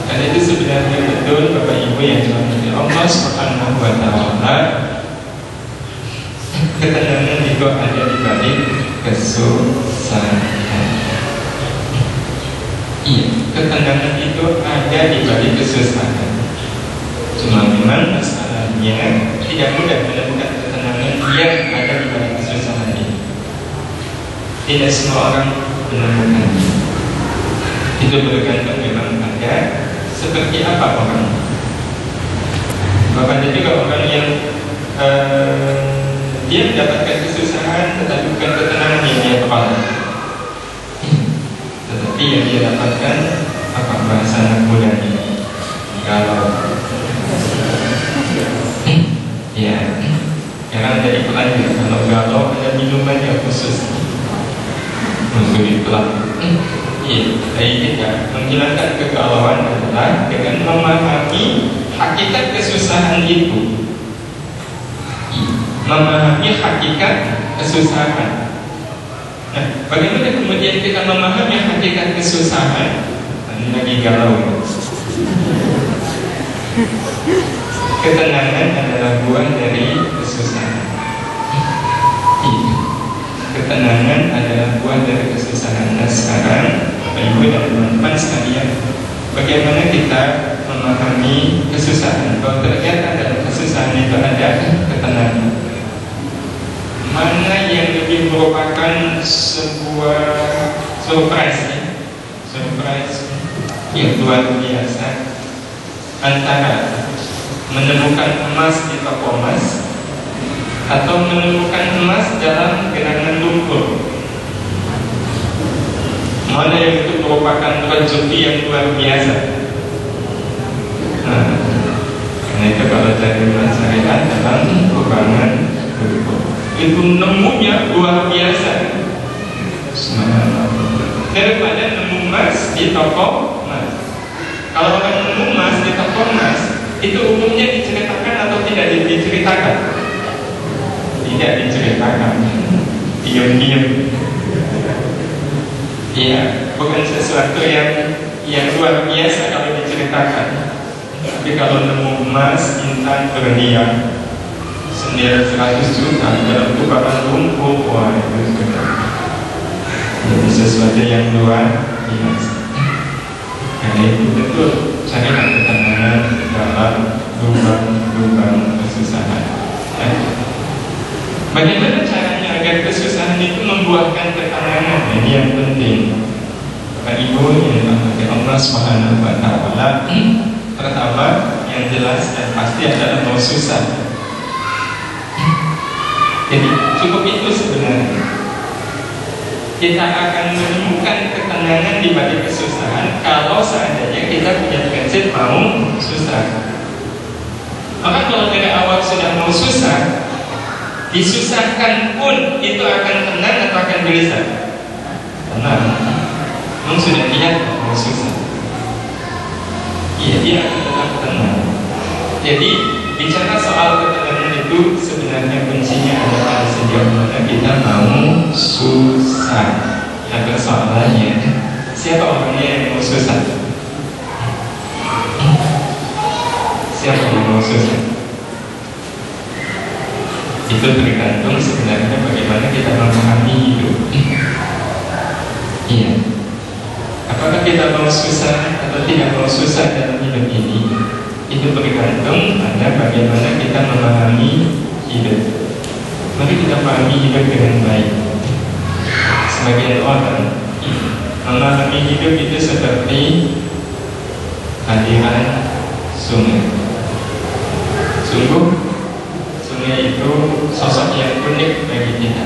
Dan itu sebenarnya betul Bapak Ibu yang dirahmati Allah Subhanahu wa Ta'ala. Ketenangan itu ada di balik kesusahan. Ketenangan itu ada di balik kesusahan. Cuma memang masalahnya tidak mudah menemukan ketenangan yang ada di balik kesusahan ini. Tidak semua orang menemukannya. Itu bergantung memang ada seperti apa orang. Bahkan ada juga orang yang dia mendapatkan kesusahan tetapi bukan ketenangan yang dia peroleh. Tetapi yang dia dapatkan apa bahasa anak mudanya? Kalau ya, sekarang ada iklan ya. Kalau galau ada minumannya khusus untuk iklan. Iya, jadi kita menghilangkan kegalauan adalah dengan memahami hakikat kesusahan itu. Memahami hakikat kesusahan. Nah, bagaimana kemudian kita memahami hakikat kesusahan? Ini lagi galau. Ketenangan adalah buah dari kesusahan. Ketenangan adalah buah dari kesusahan. Nah sekarang, Bapak Ibu dan teman-teman sekalian, bagaimana kita memahami kesusahan? Bahwa ternyata dalam kesusahan itu ada ketenangan. Mana yang lebih merupakan sebuah surprise ya? Surprise yang luar biasa antara menemukan emas di toko emas atau menemukan emas dalam genangan lumpur. Mana yang itu merupakan rezeki yang luar biasa. Nah, karena itu kalau cari emas syariat dalam kubangan lumpur itu nemunya luar biasa. Daripada nemu emas di toko emas. Kalau orang nemu emas di toko emas, itu umumnya diceritakan atau tidak diceritakan? Tidak diceritakan, diam-diam. Iya, bukan sesuatu yang luar biasa kalau diceritakan. Tapi kalau nemu emas, intan, berlian senilai 100 juta dalam kubangan lumpur, wah itu sudah jadi sesuatu yang luar biasa. Nah itu betul syariat ketenangan dalam lubang-lubang kesusahan. Bagaimana caranya agar kesusahan itu membuahkan ketenangan? Ini yang penting. Bapak Ibu yang dirahmati Allah Subhanahu wa Ta'ala, pertama yang jelas dan pasti adalah mau susah. Jadi cukup itu sebenarnya. Kita akan menemukan ketenangan di balik kesusahan kalau seandainya kita punya prinsip mau susah. Maka kalau dari awal sudah mau susah, disusahkan pun itu akan tenang atau akan gelisah? Tenang. Memang sudah lihat mau susah. Iya, dia akan tetap tenang. Jadi bicara soal ketenangan itu sebenarnya kuncinya adalah sejauh mana kita mau susah. Nah persoalannya, siapa orangnya yang mau susah? Siapa yang mau susah? Itu tergantung sebenarnya bagaimana kita memahami hidup. Iya. Apakah kita mau susah atau tidak mau susah dalam hidup ini? Itu bergantung pada bagaimana kita memahami hidup. Mari kita pahami hidup dengan baik. Sebagian orang memahami hidup itu seperti aliran sungai. Sungguh sungai itu sosok yang unik bagi kita.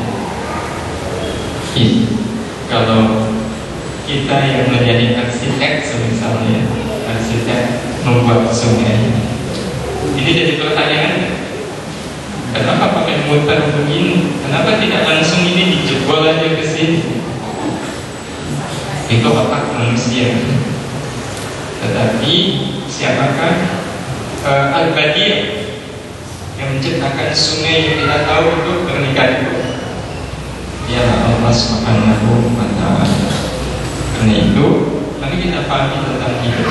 Kalau kita yang menjadi arsitek misalnya, arsitek membuat sungai, ini jadi pertanyaan, kenapa pakai muter begini? Kenapa tidak langsung ini dijebol aja ke sini? Itu otak manusia. Tetapi siapakah Al-Badi' yang menciptakan sungai yang kita tahu itu pernikahan itu? Dialah Allah Subhanahu wa Ta'ala. Karena itu, mari kita pahami tentang hidup.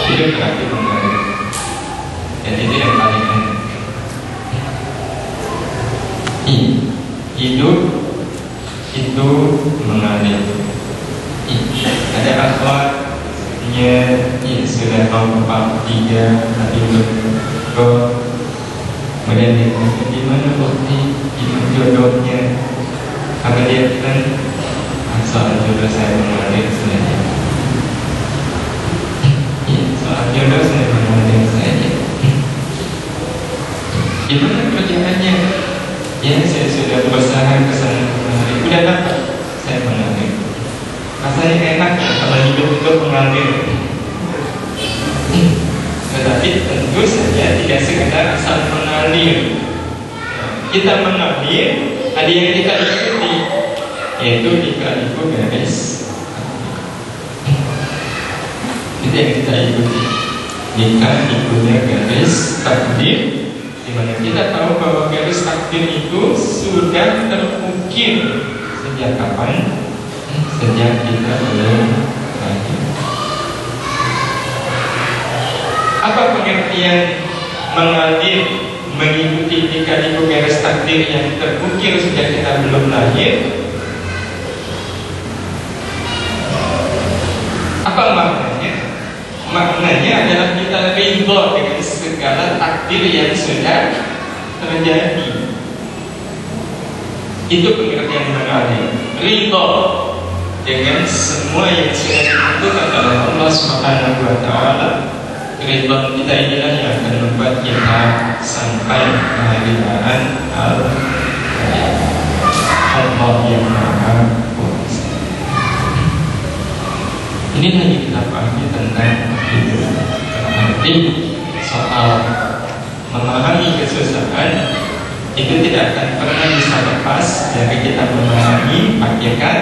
Hidup berarti mengalir. Dan itu yang paling enak. Hidup itu mengalir. Ada akhlaknya, sudah mau kepala 3, tapi belum. Kemudian dia tanya, di mana bukti, di mana jodohnya? Apa dia bilang, soal jodoh saya mengalir saja. Soal jodoh saya mengalir saja. Di mana kerjaannya? Ya, saya sudah berusaha kesana kemari, udah dapat saya mengalir. Rasanya enak ya kalau hidup itu mengalir. Tetapi tentu saja tidak sekedar asal mengalir. Kita mengalir, ada yang kita ikuti, yaitu lika-liku garis. Itu yang kita ikuti, lika-likunya garis takdir, di mana kita tahu bahwa garis takdir itu sudah terukir sejak kapan? Sejak kita belum lahir. Apa pengertian mengalir, mengikuti lika-liku garis takdir yang terukir sejak kita belum lahir? Apa maknanya? Maknanya adalah kita ridho dengan segala takdir yang sudah terjadi. Itu pengertian mengalir. Ridho dengan semua yang sudah ditentukan oleh Allah Subhanahu wa Ta'ala. Ridho kita inilah yang akan membuat kita sampai kehadiran Allah yang Maha Kuasa. Inilah yang kita pahami tentang hidup. Berarti soal memahami kesusahan itu tidak akan pernah bisa lepas dari kita memahami hakikat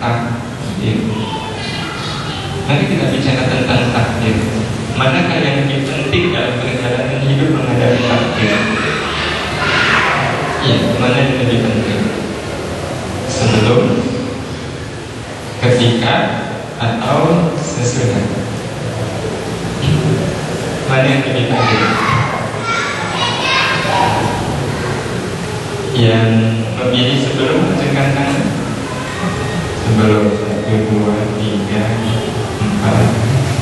takdir. Nanti kita bicara tentang takdir. Manakah yang lebih penting dalam perjalanan hidup menghadapi takdir? Ya, mana yang lebih penting? Sebelum, ketika, atau sesudah? Mana yang lebih penting? Yang memilih sebelum mencengkan tangan? Sebelum 1, 2, 3, 4,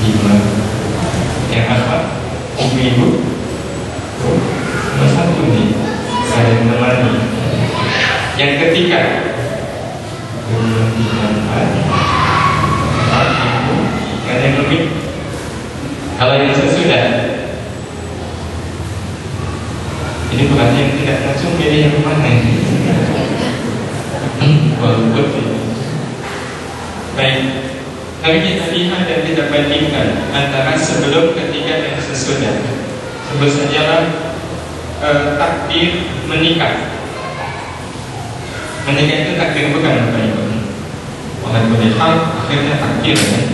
5. Yang apa? Ibu-ibu. Nomor 1 nih, saya menemani. Yang ketiga, 2, 3, 4 ibu. Gak ada yang lebih. Kalau yang sesudah, ini bukan yang tidak langsung pilih yang mana. Walaupun baik. Mari kita lihat dan kita bandingkan antara sebelum, ketika, dan sesudah. Sebut sajalah takdir menikah. Menikah itu takdir bukan Bapak Ibu. Oleh boleh hal akhirnya takdir kan?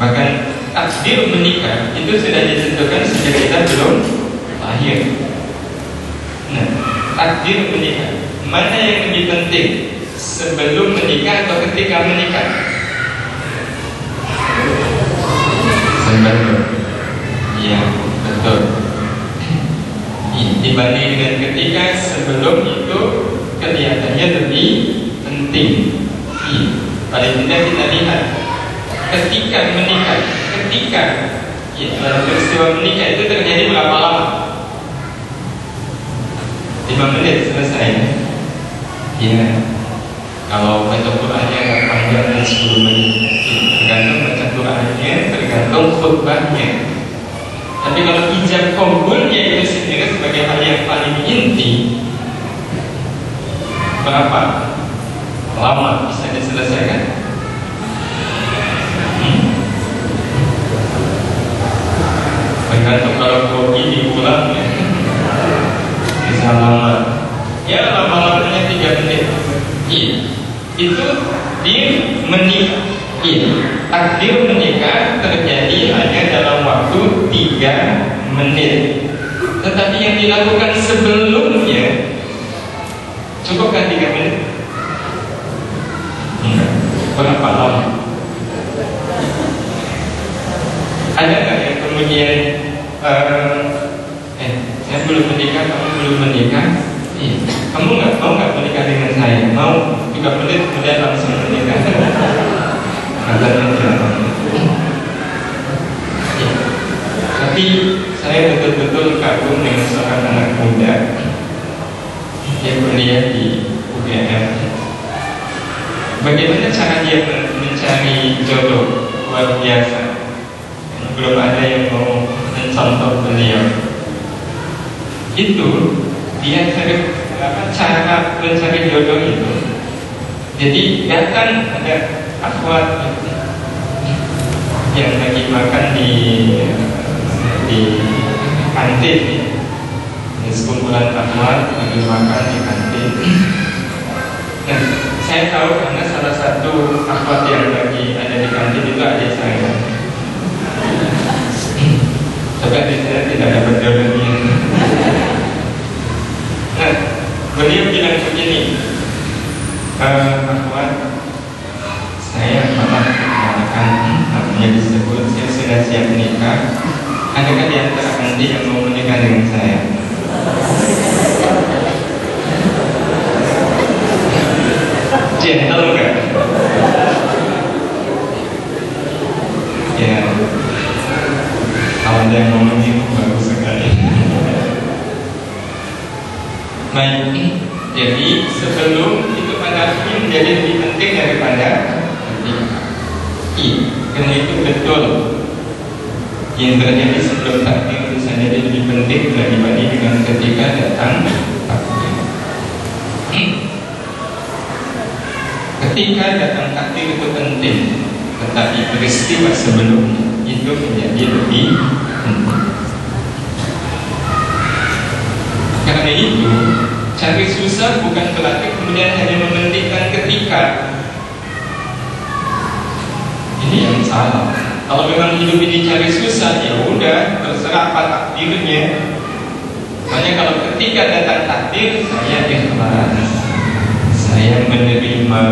Bahkan takdir menikah itu sudah ditentukan sejak kita belum lahir. Nah, takdir menikah, mana yang lebih penting? Sebelum menikah atau ketika menikah? Sebelum. Iya, betul. Dibanding dengan ketika, sebelum itu kelihatannya lebih penting. Paling tidak kita lihat ketika menikah, dalam peristiwa menikah itu terjadi berapa lama? 5 menit selesai. Iya. Kalau baca Qurannya agak panjang dan 10 menit. Tergantung baca Qurannya, tergantung khutbahnya. Tapi kalau ijab kabulnya itu sendiri sebagai hal yang paling inti, berapa lama bisa diselesaikan? Tergantung kalau kopi diulang ya, bisa lama. Ya lama-lamanya 3 menit. Iya. Itu di menikah. Iya. Takdir menikah terjadi hanya dalam waktu 3 menit. Tetapi yang dilakukan sebelumnya cukupkan 3 menit? Berapa lama? Ada nggak yang kemudian saya belum menikah, kamu belum menikah? Iya. Kamu mau nggak menikah dengan saya? Mau? 3 menit kemudian langsung menikah. Katanya tidak. Ya. Tapi saya betul-betul kagum dengan seorang anak muda yang kuliah di UGM. Bagaimana cara dia mencari jodoh? Luar biasa. Belum ada yang mau mencontoh beliau. Itu dia cara mencari jodoh itu. Jadi datang ada akhwat yang lagi makan di kantin, di sekumpulan akhwat lagi makan di kantin. Nah, saya tahu karena salah satu akhwat yang lagi ada di kantin itu adik saya. Tapi adik saya tidak dapat jodohnya. Nah, beliau bilang begini, akhwat, saya akan namanya disebut, saya sudah siap menikah. Adakah di antara nanti yang mau menikah dengan saya? Gentle kan? Ya, kalau ada yang ngomong itu bagus sekali. Baik, jadi sebelum itu pada menjadi lebih penting daripada karena itu betul yang terjadi sebelum takdir itu saja lebih penting dibanding dengan ketika datang takdir. Ketika datang takdir itu penting, tetapi peristiwa sebelumnya itu menjadi lebih penting. Karena itu cari susah bukan berarti kemudian hanya mementingkan ketika. Ini yang salah. Kalau memang hidup ini cari susah, ya udah terserah apa takdirnya. Makanya kalau ketika datang takdir, saya ikhlas, saya menerima,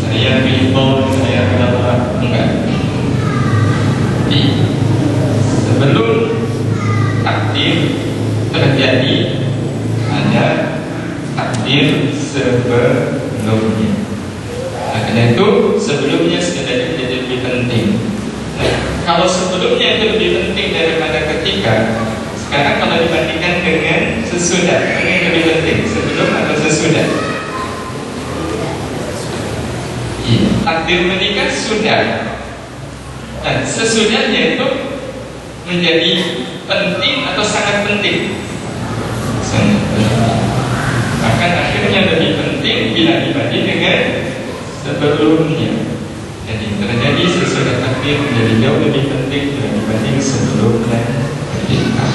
saya ridho, saya rela. Enggak. Sebelum takdir terjadi, ada takdir sebelumnya. Nah, karena itu sebelumnya sekadar jadi lebih penting. Nah, kalau sebelumnya itu lebih penting daripada ketika, sekarang kalau dibandingkan dengan sesudah, mana yang lebih penting, sebelum atau sesudah? Takdir menikah sudah. Dan sesudahnya itu menjadi penting atau sangat penting? Sangat penting. Bahkan akhirnya lebih penting bila dibanding dengan sebelumnya. Jadi terjadi sesudah takdir menjadi jauh lebih penting dibanding sebelum dan ketika.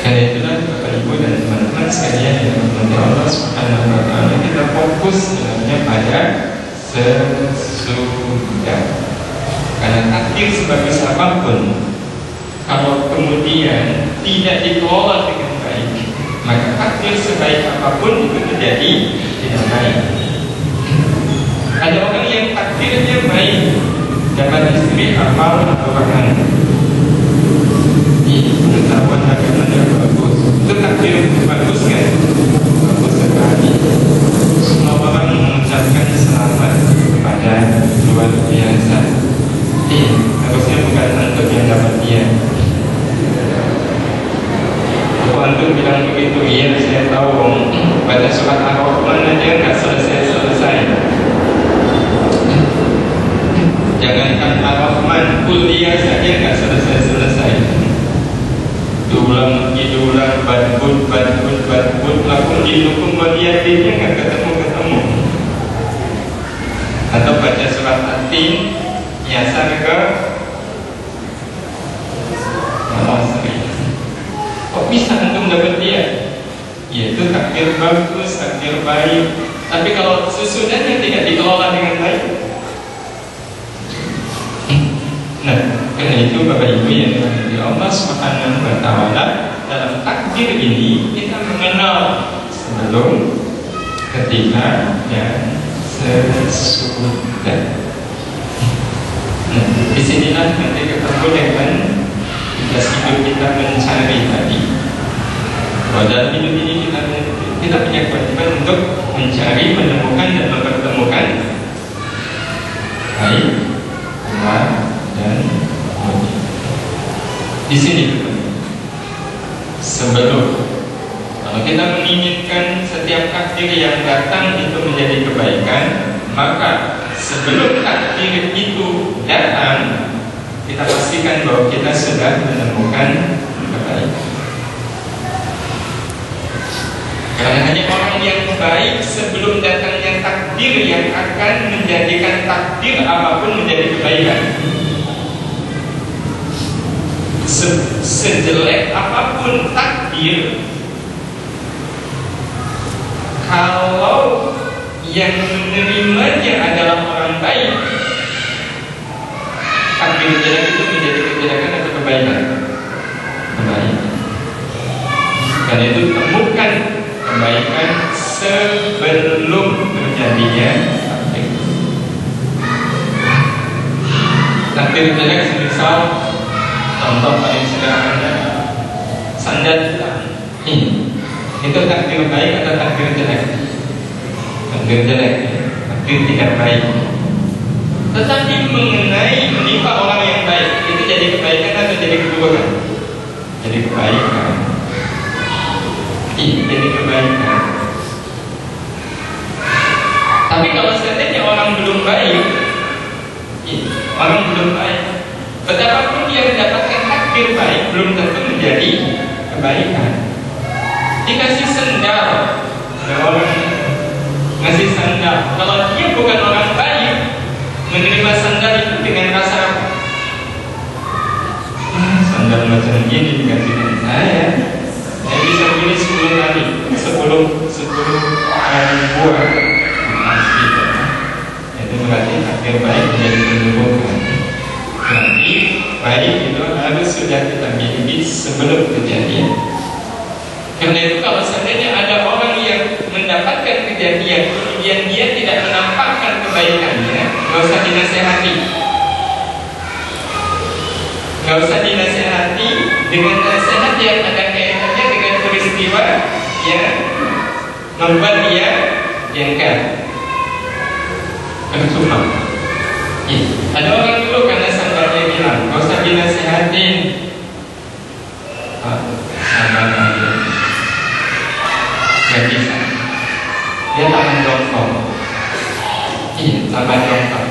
Karena itulah Bapak Ibu dan teman-teman sekalian yang dirahmati Allah Subhanahu wa taala, kita fokus sebenarnya pada sesudah. Karena takdir sebagus apapun, kalau kemudian tidak dikelola dengan baik, maka takdir sebaik apapun itu menjadi tidak baik. Ada orang yang takdirnya baik, dapat istri hafal Al-Quran, pengetahuan agamanya bagus, itu takdir bagus kan? Bagus sekali. Semua orang mengucapkan selamat kepada luar biasa. Harusnya bukan antum yang dapat dia. Kalau antum bilang begitu, iya saya tahu, baca surat Ar-Rahman aja nggak selesai. Jangankan Ar-Rahman, kuliah saja nggak selesai. Diulang, badbud, lakum dinukum waliyadinnya nggak ketemu. Atau baca surat At-Tin, nyasar ke kok bisa antum dapat dia? Yaitu takdir bagus, takdir baik. Tapi kalau sesudahnya tidak dikelola dengan baik, nah, karena itu Bapak Ibu yang dirahmati Allah Subhanahu wa taala, dalam takdir ini kita mengenal sebelum, ketika, dan sesudah. Nah, disinilah nanti ketemu dengan tugas hidup kita mencari tadi. Bahwa dalam hidup ini kita punya kewajiban untuk mencari, menemukan, dan mempertemukan baik, benar, dan mulia. Di sini sebelum, kalau kita menginginkan setiap takdir yang datang itu menjadi kebaikan, maka sebelum takdir itu datang, kita pastikan bahwa kita sudah menemukan kebaikan. baik sebelum datangnya takdir yang akan menjadikan takdir apapun menjadi kebaikan. Sejelek apapun takdir, kalau yang menerimanya adalah orang baik, takdir jelek itu menjadi kejelekan atau kebaikan? Kebaikan. Karena itu temukan kebaikan sebelum terjadinya takdir. Takdir jelek semisal contoh paling sederhana, sandal hitam. Itu takdir baik atau takdir jelek? Takdir jelek, takdir tidak baik. Tetapi mengenai menimpa orang yang baik, itu jadi kebaikan atau jadi keburukan? Jadi kebaikan. Jadi kebaikan. Tapi kalau seandainya orang belum baik, orang belum baik, betapapun dia mendapatkan takdir baik, belum tentu menjadi kebaikan. Dikasih sendal, ada orang ngasih sandal. Kalau dia bukan orang baik, menerima sandal itu dengan rasa apa? Sandal macam gini dikasihkan saya bisa beli 10 kali, 10 buah. Itu berarti takdir baik menjadi keburukan. Berarti baik itu harus sudah kita miliki sebelum kejadian. Karena itu kalau seandainya ada orang yang mendapatkan kejadian kemudian dia tidak menampakkan kebaikannya, nggak usah dinasehati. Nggak usah dinasehati dengan nasihat yang ada kaitannya dengan peristiwa yang membuat dia jengkel. Percuma. Ada orang dulu karena sandalnya bilang, nggak usah dinasehatin. Sabar aja. Gak bisa. Dia tangan jongkok. Tangan jongkok.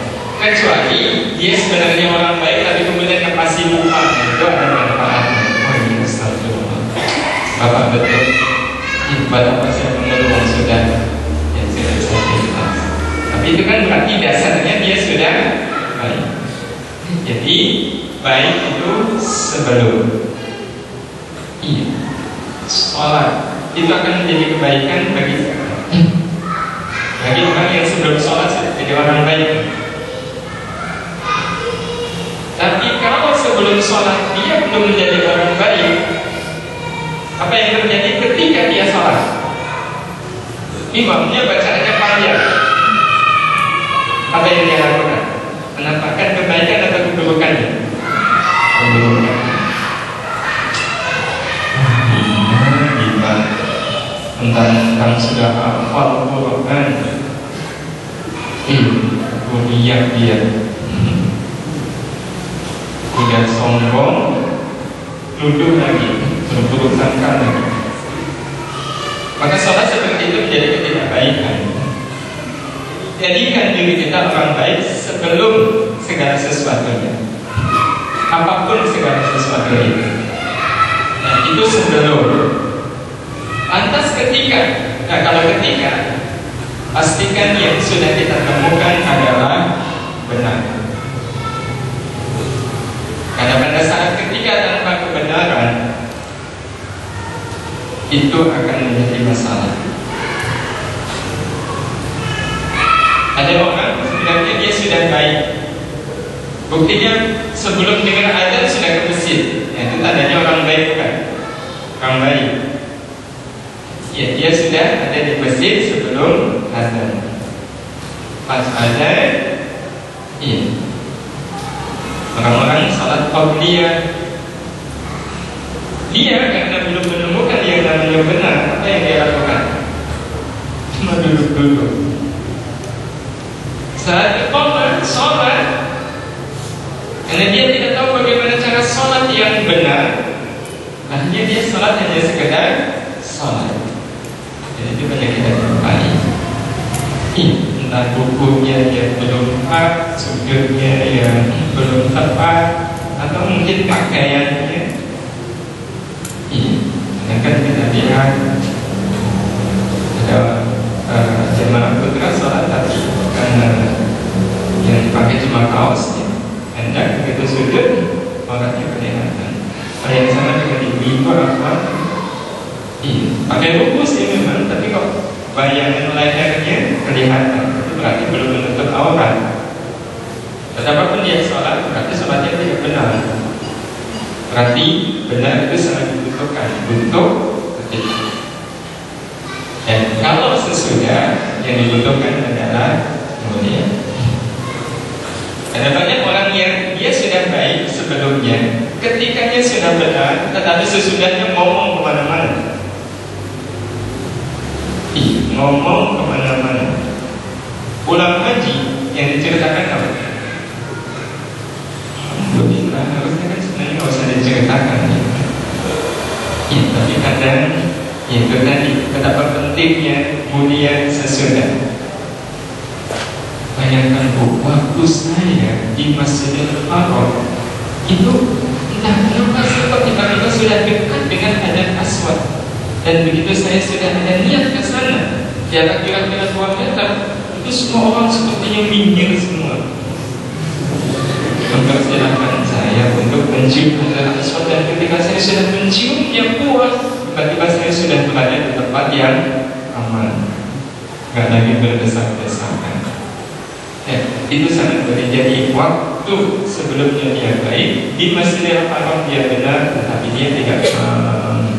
Kecuali dia sebenarnya orang baik, tapi kemudian pasti lupa. Itu ada manfaatnya. Oh ini astagfirullah. Bapak betul. Bapak saya mengeluh sudah yang sudah saya ikhlas. Tapi itu kan berarti dasarnya dia sudah baik. Jadi baik itu sebelum sholat itu akan menjadi kebaikan bagi orang yang sebelum sholat sudah jadi orang baik. Tapi kalau sebelum sholat dia belum menjadi orang baik, apa yang terjadi ketika dia sholat? Imamnya bacaannya panjang. Apa yang dia lakukan? Menampakkan kebaikan atau keburukannya? Keburukan. Tentang sudah hafal Quran, kemudian dia udah sombong, duduk lagi, berburuk sangka lagi. Maka sholat seperti itu menjadi ketidakbaikan. Jadikan diri kita orang baik sebelum segala sesuatunya, apapun segala sesuatu itu. Nah, itu sebelum. Lantas kalau ketika pastikan yang sudah kita temukan adalah benar. Karena pada saat ketika tanpa kebenaran itu akan menjadi masalah. Ada orang sebenarnya dia sudah baik, buktinya sebelum dengar azan sudah ke masjid. Itu tandanya orang baik bukan? Orang baik. Ya, dia sudah ada di masjid sebelum azan. Pas azan, orang-orang salat qabliyah. Dia karena belum menemukan yang namanya benar, apa yang dia lakukan? Cuma duduk dulu. Saat iqamah sholat, karena dia tidak tahu bagaimana cara sholat yang benar, akhirnya dia sholat hanya sekedar sholat. Jadi itu banyak kita jumpai. Entah bukunya yang belum tepat, sujudnya yang belum tepat, atau mungkin pakaiannya. Sedangkan kita lihat ada apa? Pakai buku sih memang, tapi kok bayangan lehernya kelihatan, itu berarti belum menutup aurat. Betapapun dia sholat, berarti sholatnya tidak benar. Berarti benar itu sangat dibutuhkan untuk ketika. Dan kalau sesudah, yang dibutuhkan adalah kemudian. Ada banyak orang yang dia sudah baik sebelumnya, ketika dia sudah benar, tetapi sesudahnya ngomong kemana-mana. Ngomong kemana-mana. Pulang haji yang diceritakan apa? Alhamdulillah, harusnya kan sebenarnya nggak usah diceritakan. Ya, tapi kadang itu tadi betapa pentingnya mulia sesudah. Bayangkan waktu saya di Masjidil Haram itu entah kenapa tiba-tiba sudah dekat dengan Hajar Aswad. Dan begitu saya sudah ada niat ke sana, jarak kira-kira 2 meter, itu semua orang sepertinya minggir semua. Mempersilahkan saya untuk mencium Hajar Aswad, dan ketika saya sudah mencium yang kuat, tiba-tiba saya sudah berada di tempat yang aman, nggak lagi berdesak-desakan. Ya, itu sangat boleh jadi waktu sebelumnya dia baik di Masjidil Haram dia benar, tetapi dia tidak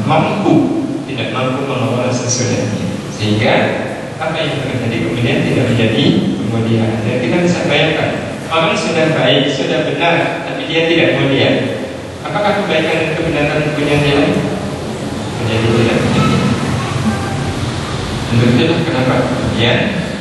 mampu mengelola sesudahnya, sehingga apa yang terjadi kemudian tidak menjadi kemudian. Dan kita bisa bayangkan orang sudah baik, sudah benar, tapi dia tidak mulia. Apakah kebaikan dan kebenaran punya nilai? Menjadi tidak menjadi. Untuk itulah kenapa kemudian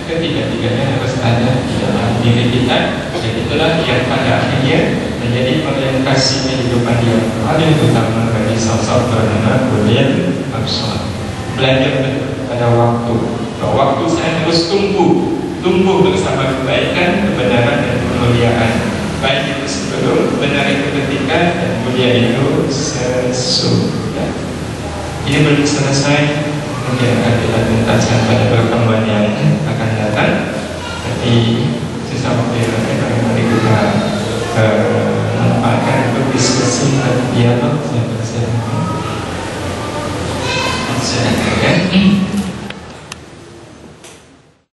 ketiga-tiganya harus ada di dalam diri kita. Dan itulah yang pada akhirnya menjadi orientasi kehidupan yang paling utama bagi sosok bernama Ulil Absar. Belajar pada waktu. Waktu saya harus tumbuh bersama kebaikan, kebenaran dan kemuliaan. Baik itu sebelum, benar itu ketika, dan mulia itu sesudah. Ini belum selesai. Mungkin akan kita tuntaskan pada pertemuan yang akan datang. Tapi sisa waktu yang akan mari kita manfaatkan untuk diskusi dan dialog. Saya percaya. Sudah kan?